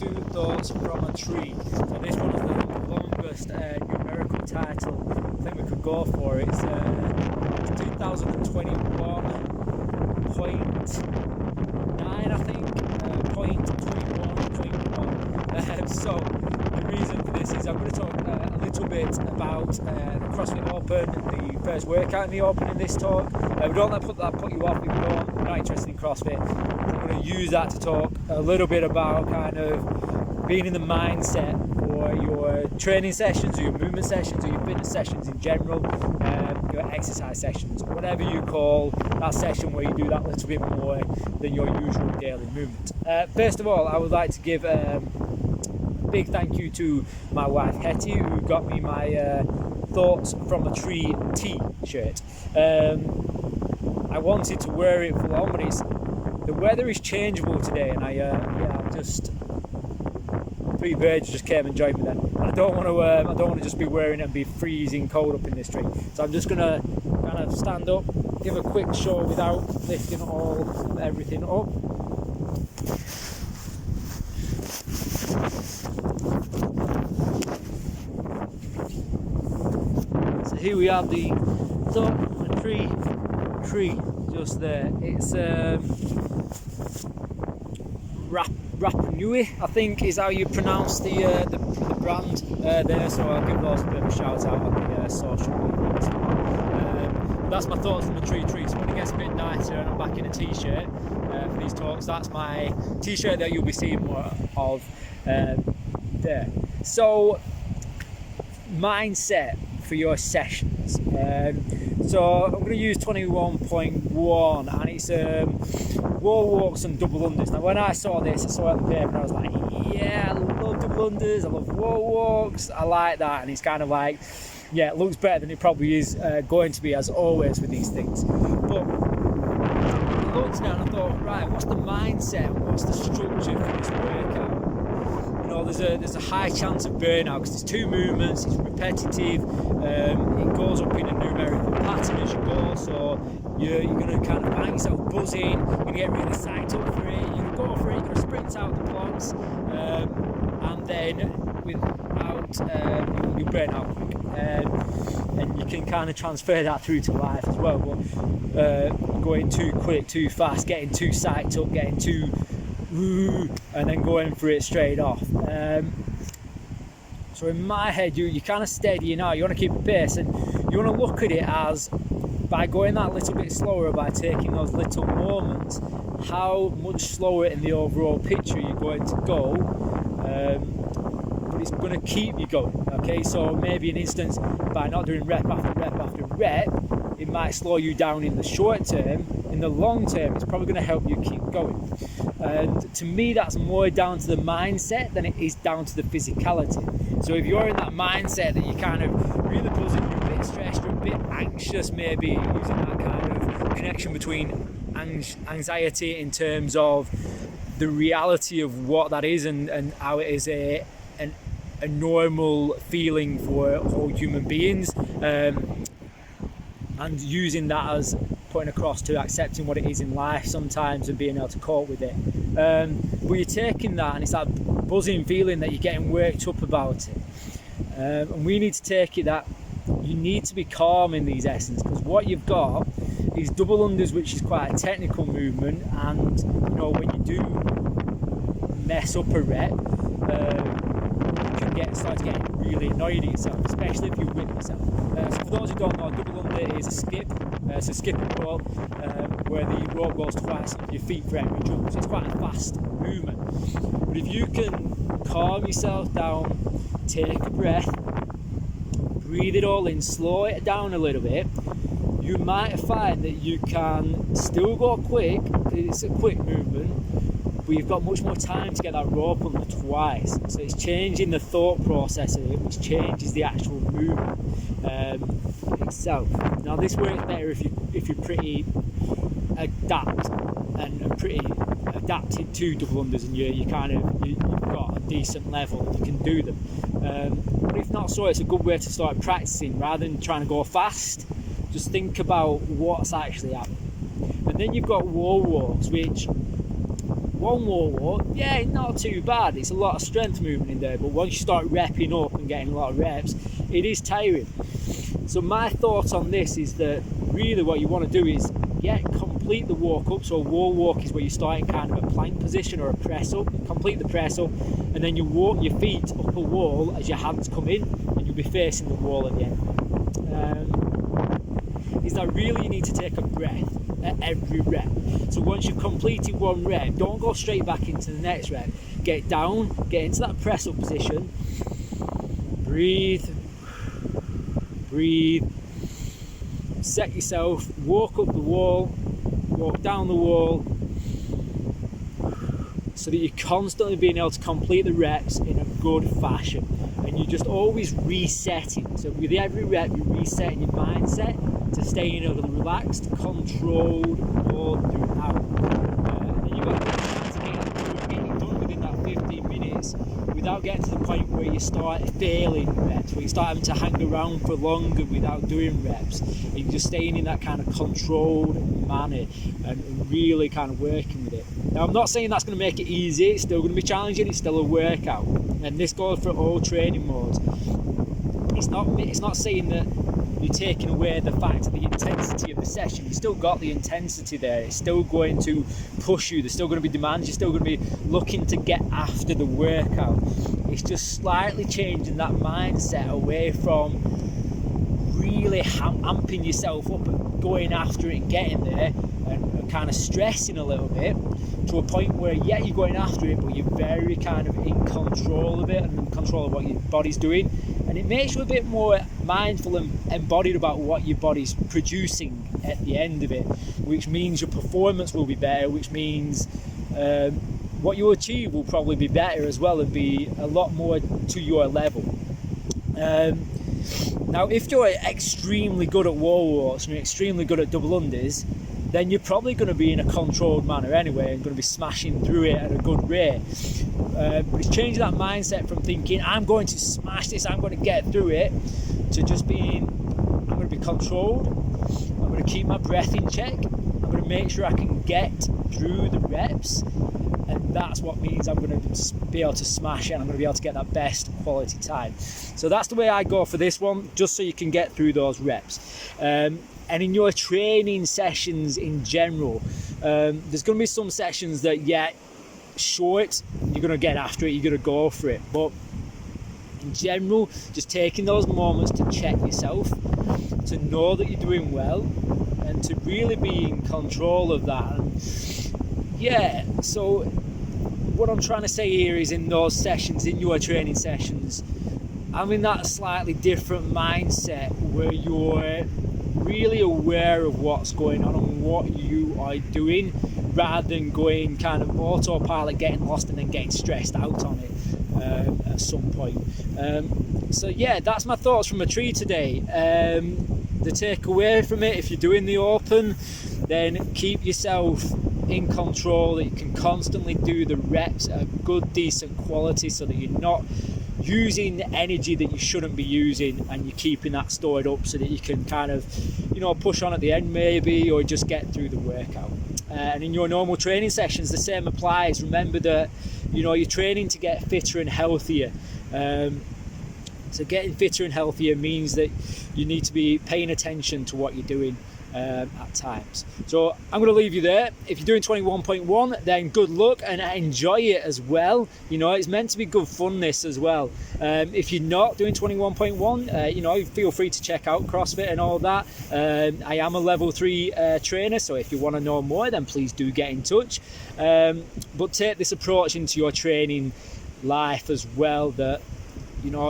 to Thoughts from a Tree. So this one is the longest numerical title I think we could go for. It's 2021.9, I think, .21.1. So the reason for this is I'm going to talk a little bit about the CrossFit Open, the first workout in the Open in this talk. We don't let that put you off if you're not interested in CrossFit. I'm going to use that to talk a little bit about kind of being in the mindset for your training sessions or your movement sessions or your fitness sessions in general, your exercise sessions, whatever you call that session where you do that little bit more than your usual daily movement. First of all, I would like to give a big thank you to my wife Hetty, who got me my Thoughts from a Tree t-shirt. I wanted to wear it for long, but the weather is changeable today, and I'm just three birds just came and joined me then. And I don't want to just be wearing it and be freezing cold up in this tree. So I'm just gonna kind of stand up, give a quick show without lifting everything up. So here we have the Thought from a Tree just there. It's Rapanui, I think is how you pronounce the brand there, so I'll give those a bit of a shout out on the social media. That's my Thoughts from a Tree. So when it gets a bit nicer and I'm back in a t-shirt for these talks, that's my t-shirt that you'll be seeing more of there. So, mindset for your sessions. So I'm going to use 21.1, and it's wall walks and double unders. Now when I saw this, I saw it on the paper and I was like, yeah, I love double unders, I love wall walks, I like that. And it's kind of like, yeah, it looks better than it probably is going to be, as always with these things. But I looked now and I thought, right, what's the mindset, what's the structure for this workout? You know, there's a high chance of burnout because there's two movements, it's repetitive, it goes up in a numerical pattern as you go, so you're going to kind of find yourself buzzing, you're going to get really psyched up for it, you're going to go for it, you're going to sprint out the blocks, and then without, you burn out quick, and you can kind of transfer that through to life as well, but going too quick, too fast, getting too psyched up, getting too and then going for it straight off. So in my head, you kind of steady out, you want to keep a pace, and you want to look at it as, by going that little bit slower, by taking those little moments, how much slower in the overall picture you're going to go, but it's going to keep you going, okay? So maybe an instance, by not doing rep after rep after rep, it might slow you down in the short term. In the long term, it's probably going to help you keep going. And to me, that's more down to the mindset than it is down to the physicality. So if you're in that mindset that you're kind of really buzzing, you're a bit stressed, you're a bit anxious, maybe using that kind of connection between anxiety in terms of the reality of what that is and how it is a normal feeling for all human beings, and using that as putting across to accepting what it is in life sometimes and being able to cope with it. But you're taking that and it's that buzzing feeling that you're getting worked up about it. And we need to take it that you need to be calm in these essence, because what you've got is double unders, which is quite a technical movement, and you know, when you do mess up a rep, you can start getting really annoyed at yourself, especially if you whip yourself. So for those who don't know, double under is a skip. It's a skip and roll, where the rope goes twice and your feet for every jump. So it's quite a fast movement. But if you can calm yourself down, take a breath, breathe it all in, slow it down a little bit, you might find that you can still go quick. It's a quick movement, but you've got much more time to get that rope under twice. So it's changing the thought process of it, which changes the actual movement itself. Now this works better if you're pretty adapt and pretty adapted to double unders, and you've got a decent level, you can do them. But if not so, it's a good way to start practicing. Rather than trying to go fast, just think about what's actually happening. And then you've got wall walks, which one wall walk, yeah, not too bad. It's a lot of strength movement in there, but once you start repping up and getting a lot of reps, it is tiring. So my thoughts on this is that really what you want to do is complete the walk up. So a wall walk is where you start in kind of a plank position or a press up. Complete the press up, and then you walk your feet up a wall as your hands come in, and you'll be facing the wall at the end. Is that really you need to take a breath at every rep. So once you've completed one rep, don't go straight back into the next rep. Get down, get into that press up position, breathe, set yourself, walk up the wall, walk down the wall, so that you're constantly being able to complete the reps in a good fashion, and you're just always resetting. So with every rep, you're resetting your mindset to stay in a relaxed, controlled mode throughout. And then you've got to get it done within that 15 minutes without getting to the point where you start failing reps, where you start having to hang around for longer without doing reps, and you're just staying in that kind of controlled manner and really kind of working with it. Now, I'm not saying that's going to make it easy. It's still going to be challenging. It's still a workout, and this goes for all training modes. It's not saying that you're taking away the fact of the intensity of the session. You've still got the intensity there. It's still going to push you. There's still going to be demands. You're still going to be looking to get after the workout. It's just slightly changing that mindset away from really amping yourself up and going after it and getting there, and kind of stressing a little bit, to a point where you're going after it, but you're very kind of in control of it and in control of what your body's doing, and it makes you a bit more mindful and embodied about what your body's producing at the end of it, which means your performance will be better, which means what you achieve will probably be better as well and be a lot more to your level. Now, if you're extremely good at wall walks and you're extremely good at double unders, then you're probably going to be in a controlled manner anyway and going to be smashing through it at a good rate. But it's changing that mindset from thinking, I'm going to smash this, I'm going to get through it, to just being, I'm going to be controlled, I'm going to keep my breath in check, I'm going to make sure I can get through the reps, and that's what means I'm going to be able to smash it, and I'm going to be able to get that best quality time. So that's the way I go for this one, just so you can get through those reps. And in your training sessions in general, there's going to be some sessions that, short, you're going to get after it, you're going to go for it. But in general, just taking those moments to check yourself, to know that you're doing well, and to really be in control of that. And so what I'm trying to say here is, in those sessions, in your training sessions, I'm in that slightly different mindset where you're really aware of what's going on and what you are doing, rather than going kind of autopilot, getting lost and then getting stressed out on it at some point. So that's my thoughts from a tree today. The takeaway from it, if you're doing the open, then keep yourself in control, that you can constantly do the reps at a good, decent quality, so that you're not using energy that you shouldn't be using, and you're keeping that stored up so that you can kind of, push on at the end maybe, or just get through the workout. And in your normal training sessions, the same applies. Remember that, you're training to get fitter and healthier. So getting fitter and healthier means that you need to be paying attention to what you're doing at times. So I'm going to leave you there. If you're doing 21.1, then good luck and enjoy it as well. It's meant to be good fun, this as well. If you're not doing 21.1, feel free to check out CrossFit and all that. I am a level 3 trainer, so if you want to know more, then please do get in touch. But take this approach into your training life as well, that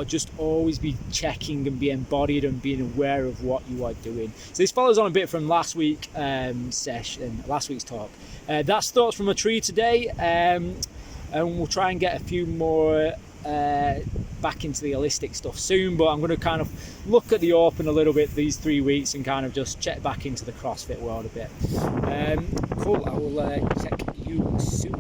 just always be checking and be embodied and being aware of what you are doing. So this follows on a bit from last week's talk. That's thoughts from a tree today, and we'll try and get a few more back into the holistic stuff soon, but I'm going to kind of look at the open a little bit these 3 weeks and kind of just check back into the CrossFit world a bit. Cool, I will check you soon.